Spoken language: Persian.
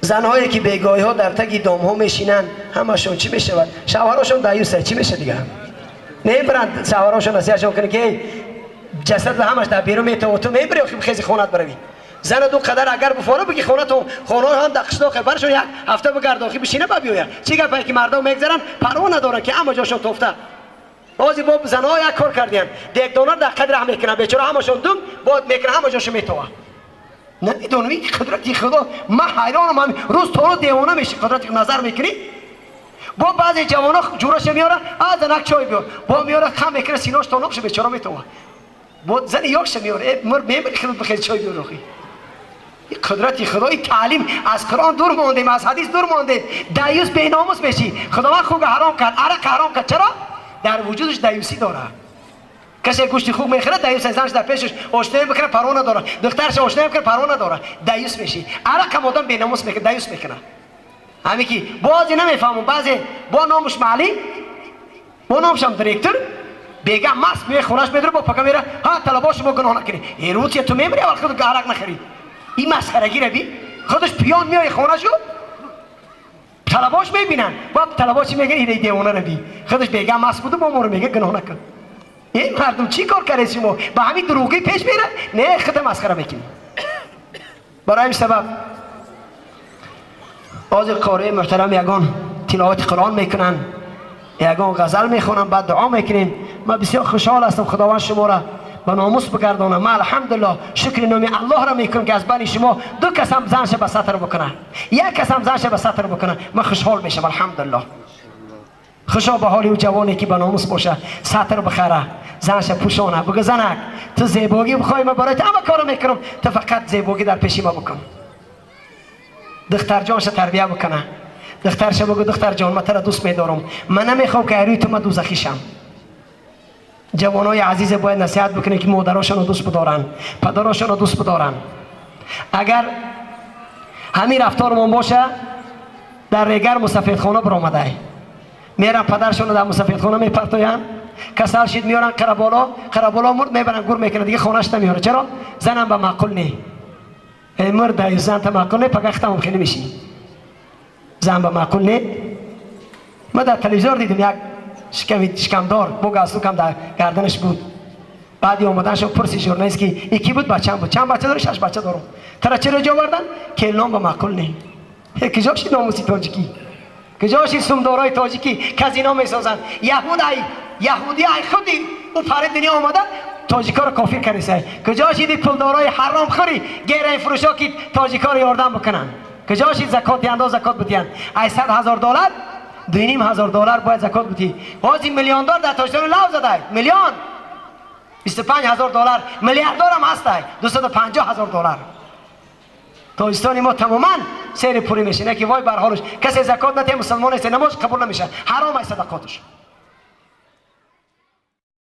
زنهایی که بیگاهی ها در تک دام ها میشینن همشون چی میشود؟ شوهراشون دایوسه چی میشه دیگه؟ نمیبرند شوهراشون نصیحتشون کنه که جسد همش در بیرون میتونه تو میبری خیلی خیلی خونت بروی. زن دو قدر اگر بفاره بگی خونه تو خونه هم دقشتا خبرشون یک هفته بگرداخی بشینه ببیویا چی گپه که مردم میگذرن پروا ندارن که اما جاشون توفته. بازی با زنها یک کار کردین دیگ دونر در قدر هم میکنن بیچاره همشون دم بعد میکنن همه جاشون میتوه. نمیدونم این قدرتی خدا من حیرانم هم روز تو رو دیوانه میشه قدرتی نظر میکنی با بعضی جوانا جورش میاره از نک چای بیار با میاره خم میکنه سیناش تا نقش بیچاره میتوه با زن یاکش میاره مر میبری خود بخیر چای بیار روخی. این قدرتی خدای تعلیم از قرآن دور ماندیم از حدیث دور ماندیم دایوس بیناموس میشی خداوند خوب حرام کرد عرق حرام کرد چرا در وجودش دایوسی داره. کسی گوشت خوب میخوره دایوس زنش در پیشش آشنایی میکنه پروا نداره دخترش آشنایی میکنه پروا نداره دایوس میشی عرق هم آدم بیناموس میکنه دایوس میکنه. همین که بعضی نمیفهمون بعضی با نامش معلم با نامش هم دیرکتور بیگم مست میه خونش میدره با پکا میره ها طلباش با گناه نکنی این روز تو میبری اول خود عرق نخری این مسخرگی رو بی خودش پیان میای خونه‌شو طلباش میبینن با طلباش میگن این دیوانه رو بی خودش بیگم مست بوده با ما رو میگه گناه نکن. این مردم چی کار کرده شما با همین دروغی پیش میره نه خود مسخره میکنی. برای این سبب بعضی قاری محترم یگان تلاوت قرآن میکنن یگان غزل میخونن بعد دعا میکنین. من بسیار خوشحال هستم خداوند شما را به ناموس بگردانم. من الحمدلله شکر نام الله را میکنم که از بین شما دو کس هم زنش به سطر بکنه یک کس هم زنش به سطر بکنه من خوشحال میشم الحمدلله. خوشا به حالی و جوانی که به ناموس باشه سطر بخره زنش پوشانه بگه زنک تو زیبایی بخوای من برای تو همه کارو میکنم تو فقط زیبایی در پیشی ما بکن. دختر جانش تربیه بکنه دخترش بگو دختر جان من تو را دوست میدارم من نمیخوام که روی تو من دوزخی شم. جوانای عزیز باید نصیحت بکنه که مادراشون رو دوست بدارن پدراشون رو دوست بدارن. اگر همین رفتارمون باشه در ریگر مسافرخانه برآمده میرن پدرشون رو در مسافرخانه میپرتوین کسل شید میارن قربالا مرد میبرن گور میکنه دیگه خونهش نمیاره. چرا زنم به معقول نی مرد زن تا معقول نی پگه ختم خیلی میشی زن به معقول نی. من در تلویزیون دیدم یک شکمدار بوگاسو کم در گردنش بود بعدی اومدنش پرسی ژورنالیست که یکی بود بچه‌م بود چند بچه داری 6 بچه دارم ترا چرا جا آوردن که نام به معقول نی کجاشی ناموسی تاجیکی کجاشی سمدارای تاجیکی کازینو میسازن یهودی ای خودی او پاره دنیا اومدن تاجیکا رو کافر کردن کجاشی دی پولدارای حرام خوری گیره فروشا که تاجیکا رو یاردن بکنن کجاشی زکات انداز زکات بدین $100,000 $2,500 باید زکات بدی. بازی میلیاردر در تاجدار لو زده میلیون $25,000 میلیاردر هم هسته $250,000. تاجستانی ما تماما سیر پوری میشه نه که وای بر حالش کسی زکات نده مسلمان است نماز قبول نمیشه حرام است صدقاتش.